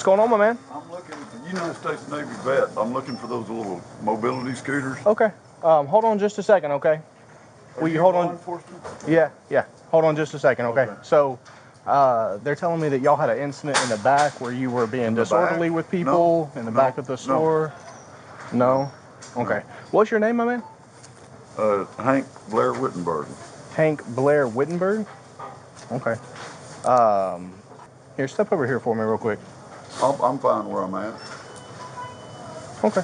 What's going on, my man? I'm looking at the United States Navy vet. I'm looking for those little mobility scooters. Okay. Hold on just a second, okay? Will you hold law on? Enforcement? Yeah. Hold on just a second, okay? So, they're telling me that y'all had an incident in the back where you were being disorderly with people in the back of the store. No? Okay. What's your name, my man? Hank Blair Wittenberg. Hank Blair Wittenberg? Okay. Here, step over here for me real quick. I'm fine where I'm at. Okay.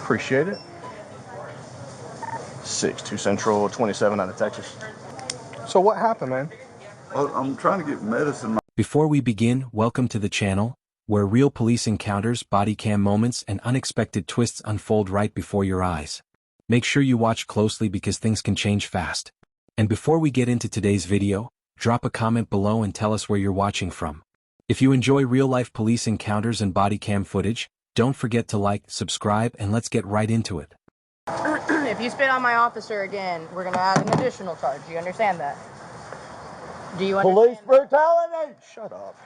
Appreciate it. 6-2 Central, 27 out of Texas. So what happened, man? I'm trying to get medicine. Before we begin, welcome to the channel, where real police encounters, body cam moments, and unexpected twists unfold right before your eyes. Make sure you watch closely because things can change fast. And before we get into today's video, drop a comment below and tell us where you're watching from. If you enjoy real-life police encounters and body cam footage, don't forget to like, subscribe, and let's get right into it. If you spit on my officer again, we're going to add an additional charge. You understand that? Do you understand? Police brutality! Shut up.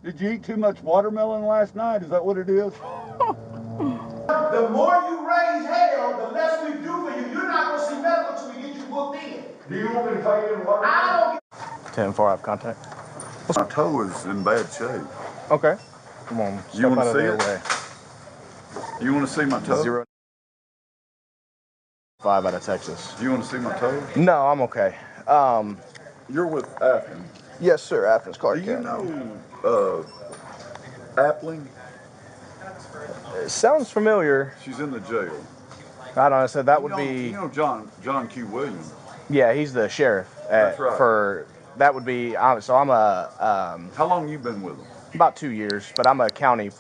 Did you eat too much watermelon last night? Is that what it is? The more you raise hell, the less we do for you. You're not going to see medical until we get you booked in. Do you want me to take you in water? I don't 10-4, I have contact. My toe is in bad shape. Okay. Come on. You want step to out see of their it? way. You want to see my toe? 0-5 out of Texas. Do you want to see my toe? No, I'm okay. You're with Athens. Yes, sir. Athens, Clark Do you County. know Appling? It sounds familiar. She's in the jail. I don't know. So that would You be. know John Q. Williams. Yeah, he's the sheriff. That's right. That would be. So I'm a. How long you been with him? About 2 years, but I'm a county,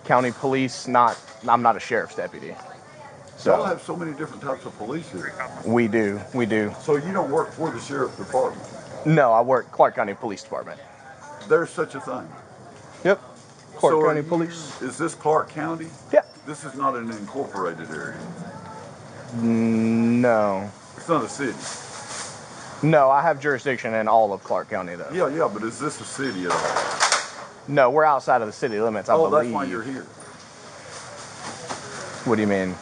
county police. I'm not a sheriff's deputy. Y'all have so many different types of police here. We do. So you don't work for the sheriff's department? No, I work Clark County Police Department. There's such a thing. Yep. Clark So County Police. Is this Clark County? Yeah. This is not an incorporated area. No. It's not a city. No, I have jurisdiction in all of Clark County, though. Yeah, but is this a city at all? No, we're outside of the city limits, I believe. That's why you're here. What do you mean?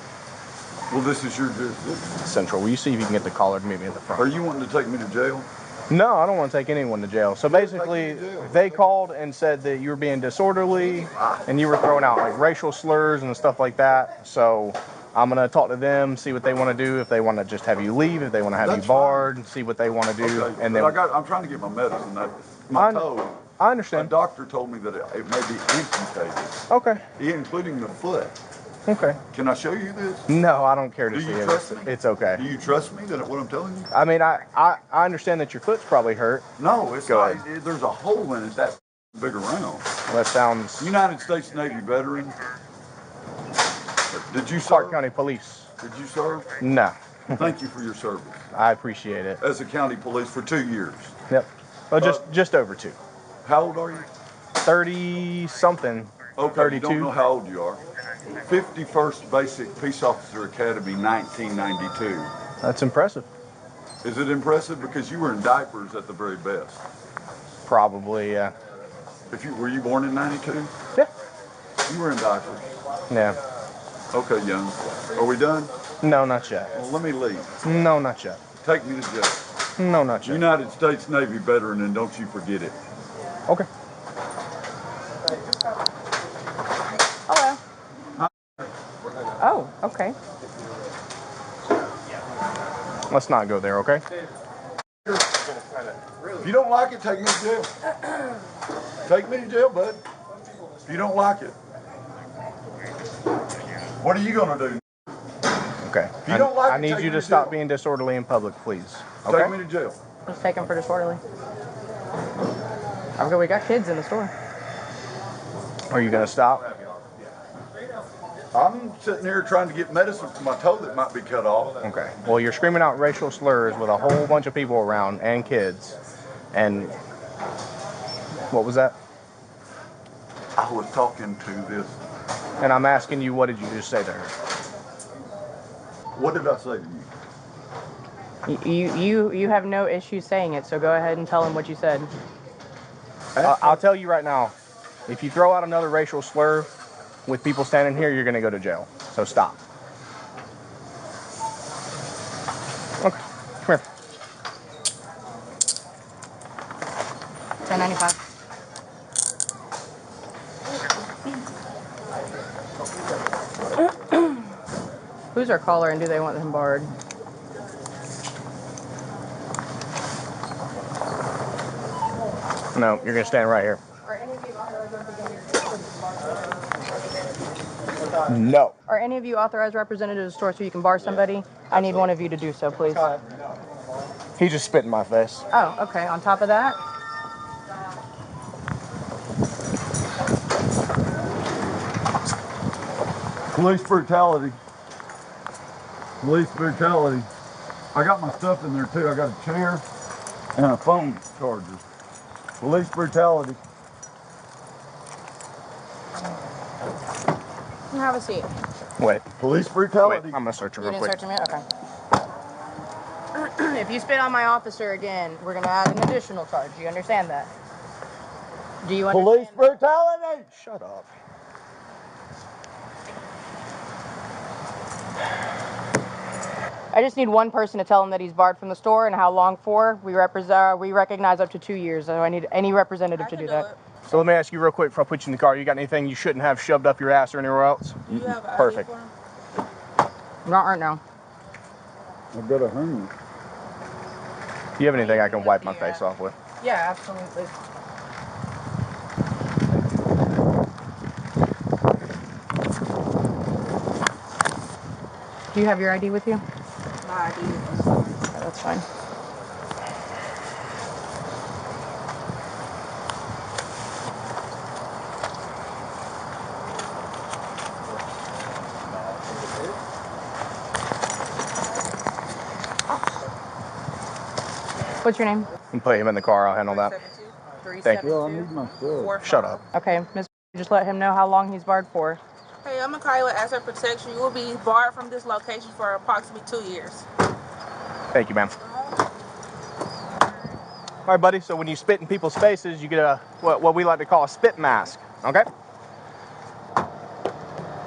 Well, this is your jurisdiction. Central. Will you see if you can get the caller to meet me at the front? Are you wanting to take me to jail? No, I don't want to take anyone to jail. So basically, they called and said that you were being disorderly and you were throwing out like racial slurs and stuff like that. So I'm going to talk to them, see what they want to do, if they want to just have you leave, if they want to have you barred, and see what they want to do. Okay, and then I'm trying to get my medicine. My toe. I A understand. doctor told me that it may be amputated, Okay. including the foot. Okay. Can I show you this? No, I don't care to Do see you it. trust me? It's okay. Do you trust me that what I'm telling you? I mean, I understand that your foot's probably hurt. No, it's Go not. ahead. There's a hole in it that big around. That sounds. United States Navy veteran. Did you Clark serve? County Police. Did you serve? No. Thank you for your service I appreciate it. as a county police for 2 years. Yep. Well, just over 2. How old are you? 30 something. Okay, 32. you don't know how old you are. 51st Basic Peace Officer Academy, 1992. That's impressive. Is it impressive? Because you were in diapers at the very best. Probably, yeah. Were you born in 92? Yeah. You were in diapers. Yeah. Okay, young. Are we done? No, not yet. Well, let me leave. No, not yet. Take me to jail. No, not yet. United States Navy veteran, and don't you forget it. Okay. Hello. Oh, okay. Let's not go there, okay? If you don't like it, take me to jail. Take me to jail, bud. If you don't like it. What are you going to do? Okay. If you don't like I it, need take you me to to stop jail. being disorderly in public, please. Okay? Take me to jail. Let's take him for disorderly. Okay, we got kids in the store. Are you going to stop? I'm sitting here trying to get medicine for my toe that might be cut off. Okay. Well, you're screaming out racial slurs with a whole bunch of people around and kids. And what was that? I was talking to this. And I'm asking you, what did you just say to her? What did I say to you? You have no issue saying it, so go ahead and tell him what you said. I'll tell you right now, if you throw out another racial slur with people standing here, you're going to go to jail. So stop. Okay, come here. $10.95. Who's our caller and do they want him barred? No, you're going to stand right here. No. Are any of you authorized representatives of the store so you can bar somebody? I need one of you to do so, please. He just spit in my face. Oh, okay. On top of that, Police brutality. Police brutality. I got my stuff in there too. I got a chair and a phone charger. Police brutality. have a seat. Wait. Police Wait, brutality. I'm going to search him You real didn't quick. search him yet? Okay. If you spit on my officer again, we're going to add an additional charge. You understand that? Do you understand? Police brutality. Shut up. I just need one person to tell him that he's barred from the store and how long for. We recognize up to 2 years, so I need any representative to do that. So let me ask you real quick before I put you in the car. You got anything you shouldn't have shoved up your ass or anywhere else? Do you have an Perfect. ID for him? Not right now. I've got a hernia. Do you have anything I can wipe my face off with? Yeah, absolutely. Do you have your ID with you? My ID. Okay, that's fine. What's your name? And put him in the car. I'll handle that. 372. Thank you. Well, I need my stuff. Shut up. Okay, Miss. Just let him know how long he's barred for. Hey, I'm gonna call you with asset protection. You will be barred from this location for approximately 2 years. Thank you, ma'am. All right, buddy. So when you spit in people's faces, you get a what we like to call a spit mask. Okay? Are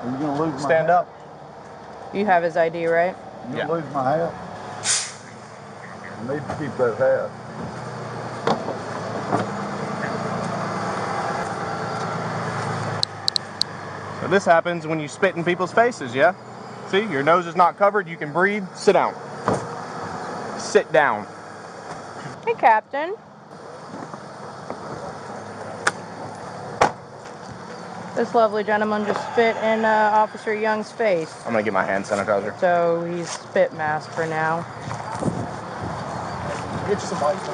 you gonna lose my Stand hat? up. You have his ID, right? You Yeah. gonna lose my hat? I need to keep that hat. So this happens when you spit in people's faces, yeah? See, your nose is not covered. You can breathe. Sit down. Sit down. Hey, Captain. This lovely gentleman just spit in Officer Young's face. I'm gonna get my hand sanitizer. So he's spit mask for now. Get you some wipes.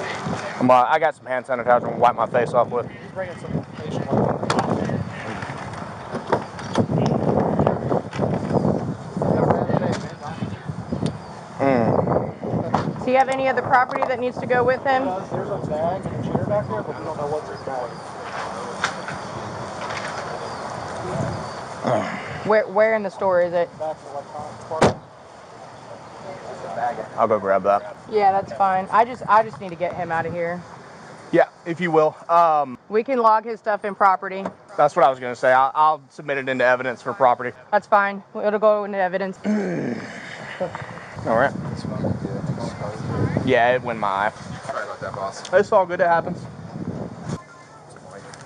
I got some hand sanitizer. I'm gonna wipe my face off with. He's bringing some information. Does he have any other property that needs to go with him? There's a bag and a chair back there, but we don't know what's in the bag. Where in the store is it? Back to the electronics department. I'll go grab that. Yeah, that's fine. I just need to get him out of here. Yeah, if you will. We can log his stuff in property. That's what I was gonna say. I'll submit it into evidence for property. That's fine. It'll go into evidence. All right. Yeah, it went my eye. Sorry about that, boss. It's all good. It happens.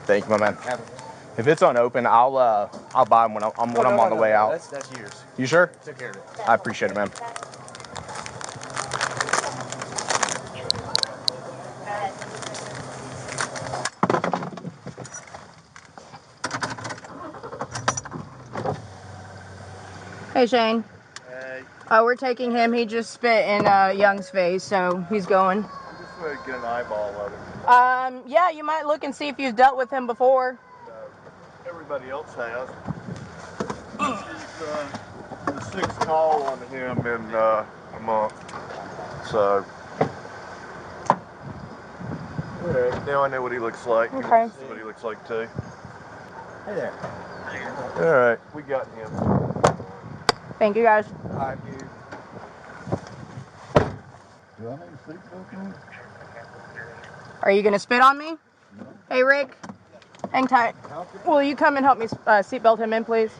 Thank you, my man. If it's unopened, I'll buy them when I'm on the way out. That's yours. You sure? Took care of it. I appreciate it, man. Hey, Shane. Hey, We're taking him. He just spit in Young's face, so he's going. I'm just going to get an eyeball of it. Yeah, you might look and see if you've dealt with him before. Everybody else has. This is the sixth call on him in a month. So, yeah, now I know what he looks like. Okay. This is what he looks like too. Hey there. All right, we got him. Thank you, guys. Hi, dude. Do I need a seatbelt on? Are you gonna spit on me? No. Hey, Rick. Hang tight. Will you come and help me seatbelt him in, please?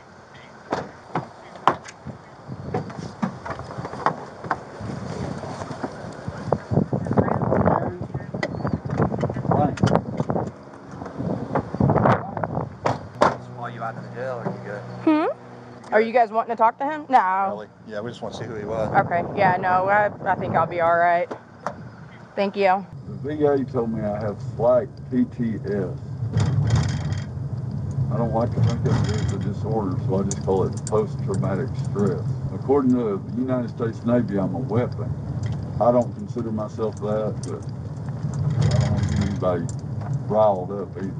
Are you out of the jail or you good? Are you guys wanting to talk to him? No. Really? Yeah, we just want to see who he was. Okay. Yeah, no, I think I'll be all right. Thank you. The VA told me I have slight PTS. I don't like to think of it as a disorder, so I just call it post-traumatic stress. According to the United States Navy, I'm a weapon. I don't consider myself that, but I don't want anybody riled up either.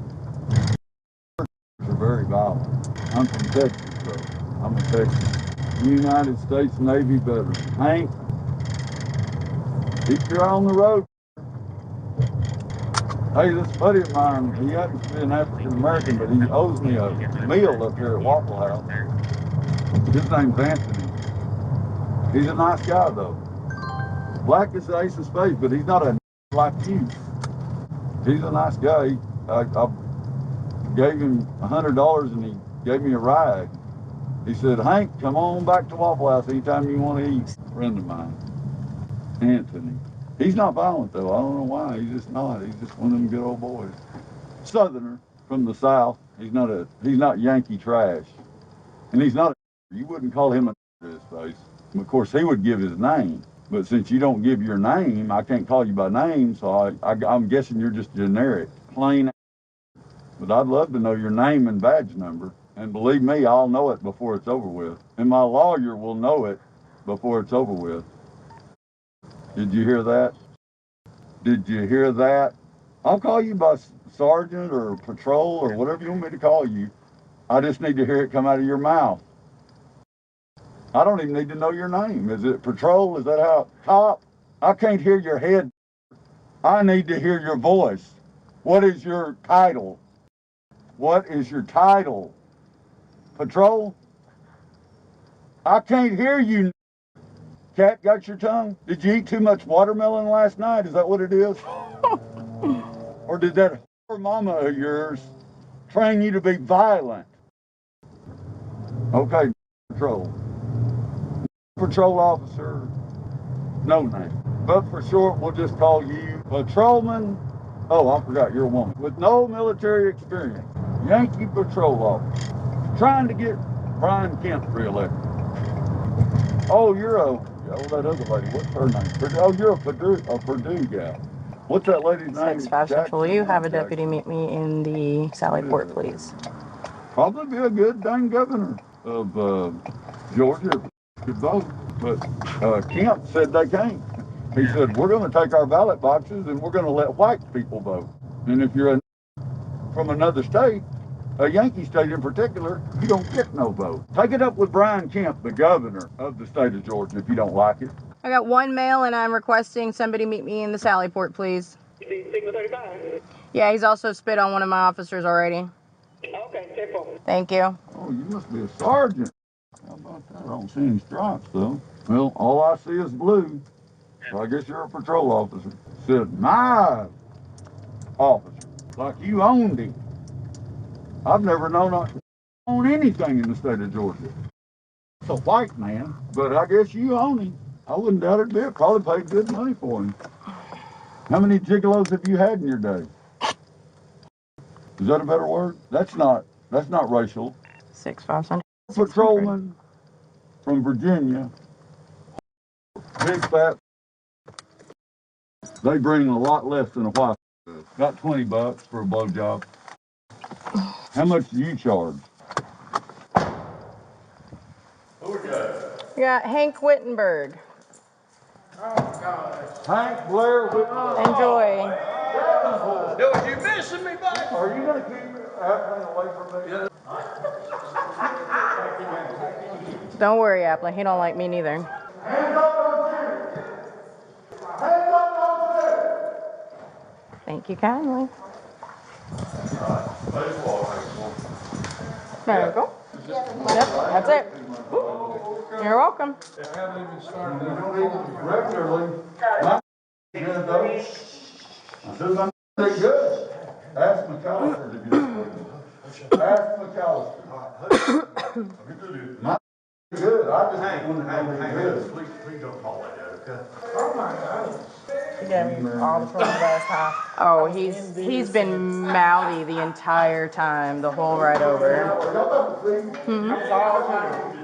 They're very violent. I'm from Texas, though. I'm a Texan. United States Navy veteran. Hank, keep your eye on the road. Hey, this buddy of mine, he happens to be an African American, but he owes me a meal up here at Waffle House. His name's Anthony. He's a nice guy, though. Black is the ace of spades, but he's not a like you. He's a nice guy. I gave him $100 and he gave me a ride. He said, Hank, come on back to Waffle House anytime you want to eat. A friend of mine, Anthony. He's not violent, though. I don't know why. He's just not. He's just one of them good old boys. Southerner from the South. He's not Yankee trash. And he's not you wouldn't call him a to his face. Of course, he would give his name. But since you don't give your name, I can't call you by name, so I'm guessing you're just generic. Plain. But I'd love to know your name and badge number. And believe me, I'll know it before it's over with. And my lawyer will know it before it's over with. Did you hear that? Did you hear that? I'll call you by sergeant or patrol or whatever you want me to call you. I just need to hear it come out of your mouth. I don't even need to know your name. Is it patrol? Is that how? Cop? I can't hear your head. I need to hear your voice. What is your title? What is your title? Patrol? I can't hear you. Cat, got your tongue? Did you eat too much watermelon last night? Is that what it is? Or did that mama of yours train you to be violent? Okay, patrol. Patrol officer, no name. But for short, we'll just call you patrolman. Oh, I forgot, you're a woman. With no military experience. Yankee patrol officer. Trying to get Brian Kemp reelected. Oh, that other lady, what's her name? Oh, you're a Purdue gal. What's that lady's name? 6-5 Central. Will you have a deputy meet me in the Sally Port, please? Probably be a good dang governor of Georgia if could vote. But Kemp said they can't. He said, we're going to take our ballot boxes and we're going to let white people vote. And if you're from another state, a Yankee state in particular, you don't get no vote. Take it up with Brian Kemp, the governor of the state of Georgia, if you don't like it. I got one mail and I'm requesting somebody meet me in the Sally Port, please. Signal 35. Yeah, he's also spit on one of my officers already. Okay, 10-4. Thank you. Oh, you must be a sergeant. How about that? I don't see any stripes, though. Well, all I see is blue. So I guess you're a patrol officer. Said, my officer, like you owned him. I've never known I own anything in the state of Georgia. It's a white man, but I guess you own him. I wouldn't doubt it, Bill. Probably paid good money for him. How many gigolos have you had in your day? Is that a better word? That's not racial. 6-5 Central. Patrolman from Virginia, big fat. They bring a lot less than a white. About $20 for a blowjob. How much do you charge? We got Hank Wittenberg. Hank Blair Whitman. Enjoy. Dude, you missing me, buddy? Are you going to keep Appling away from me? Don't worry, Appling. He don't like me neither. Hands up on you. Hands up on you. Thank you kindly. There you go. Yep, that's it. You're welcome. Regularly. I said, I'm good. Ask McAllister to get it. Ask McAllister. My good. I just want to be good. Please don't call like that, okay? Oh my God. He gave me all the trouble last time. Oh, he's been mouthy the entire time, the whole ride over. I was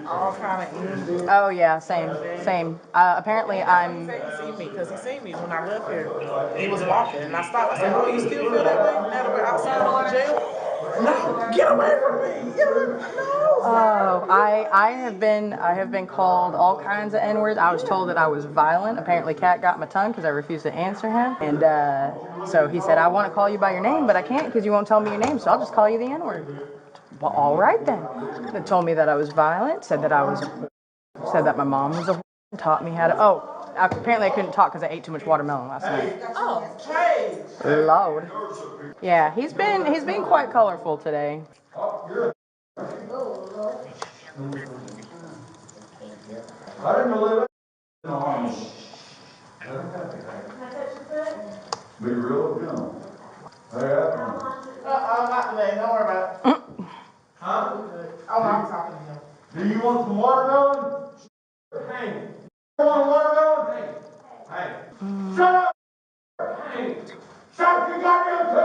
all kind of Oh yeah, same. Apparently I'm. He seen me because he seen me when I left here. He was walking and I stopped. I said, "Oh, you still feel that way now that we're outside of the jail?" No, get away from me! Get away from me! No. Oh, I have been called all kinds of N-words. I was told that I was violent. Apparently, Cat got my tongue because I refused to answer him. And so he said, "I want to call you by your name, but I can't because you won't tell me your name. So I'll just call you the N-word." Well, all right then. They told me that I was violent. Said that my mom was a taught me how to. Oh, apparently I couldn't talk because I ate too much watermelon last night. Oh, hey! Lord. Yeah, he's been quite colorful today. I didn't know that. Be real young. Not today. Don't worry about it. Huh? Oh, I'm talking to him. Do you want some watermelon? Hey, You want watermelon? hey. Shut up! Shut your goddamn TV,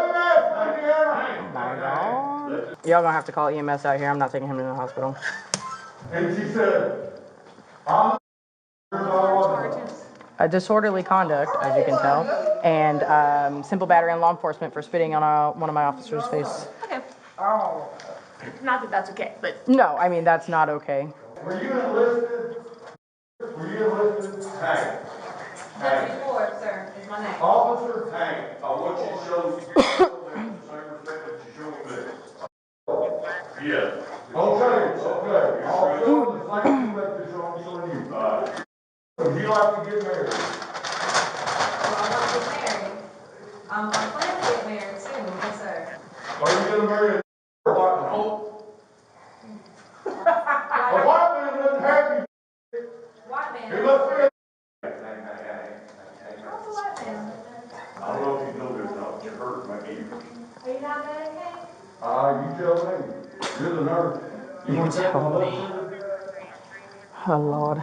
Indiana! My God. Y'all gonna have to call EMS out here. I'm not taking him to the hospital. And she said, I'm Disorderly conduct, as you can tell, and simple battery on law enforcement for spitting on one of my officers' face. Okay. Oh. Not that that's okay, but. No, I mean, that's not okay. Were you enlisted? Were you enlisted? Hey. Deputy Ford, sir, is my name. Officer? Hey, I want you to show them the same respect that you show me. Yeah. Okay. I'll show them the same respect that you're showing you. Would you like to get married? Well, I want to get married. I plan to get married soon, yes, sir. Are you getting married? A white man doesn't have you. White man. He must be a What's a white man? I don't know if you know this, not you hurt my ear. Are you not that okay? you tell me. You're the nurse. You want to take me? Oh, Lord.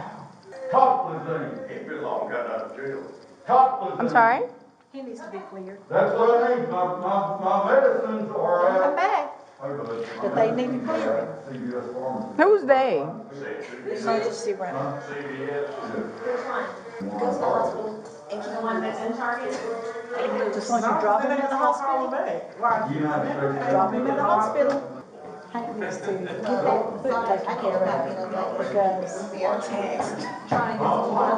Copland's name. He's been long got out of jail. Copland's I'm sorry? He needs to be cleared. That's what I need. My medicines are Come at. back. Hey, bud. But they need to clear him. CVS Pharmacy. Who's they? Emergency room. CVS. Go to the hospital. If you the one that's in Target. Just want you to drop him at the hospital. United States. Drop him at the hospital. Hank needs to get that foot taken care of because I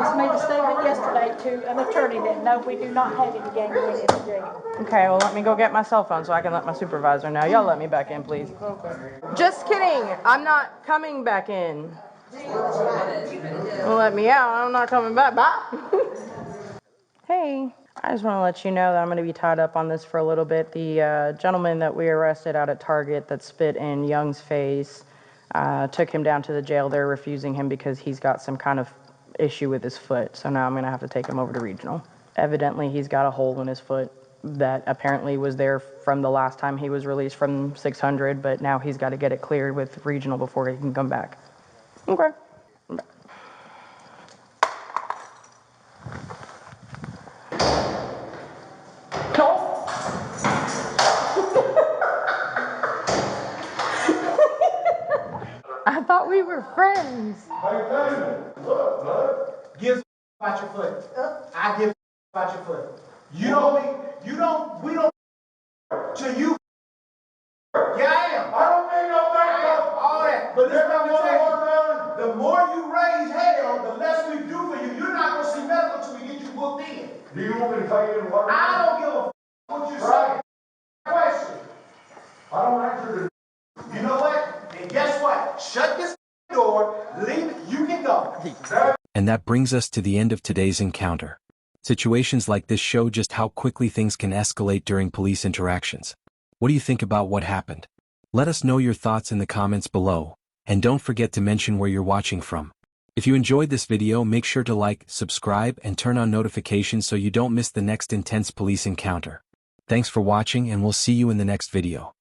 just made a statement yesterday to an attorney that no, we do not have any gangrene in the jail. Okay, well, let me go get my cell phone so I can let my supervisor know. Y'all let me back in, please. Just kidding. I'm not coming back in. Let me out. I'm not coming back. Bye. Hey, I just want to let you know that I'm going to be tied up on this for a little bit. The gentleman that we arrested out at Target that spit in Young's face, took him down to the jail. They're refusing him because he's got some kind of issue with his foot. So now I'm going to have to take him over to regional. Evidently, he's got a hole in his foot that apparently was there from the last time he was released from 600, but now he's got to get it cleared with regional before he can come back. Okay. I thought we were friends. Hey, Damon. Look, bud. Give about your foot. I give about your foot. We don't to you. Yeah, I am. I don't need no backup. All that. But listen, Everybody I'm want telling watermelon? you, the more you raise hell, the less we do for you. You're not gonna see medical till we get you booked in. Do you want me to take you in watermelon? I don't give a what you're saying. Question. I don't answer to. You know what? And guess what? Shut this door, leave it, you can go. And that brings us to the end of today's encounter. Situations like this show just how quickly things can escalate during police interactions. What do you think about what happened? Let us know your thoughts in the comments below, and don't forget to mention where you're watching from. If you enjoyed this video, make sure to like, subscribe, and turn on notifications so you don't miss the next intense police encounter. Thanks for watching and we'll see you in the next video.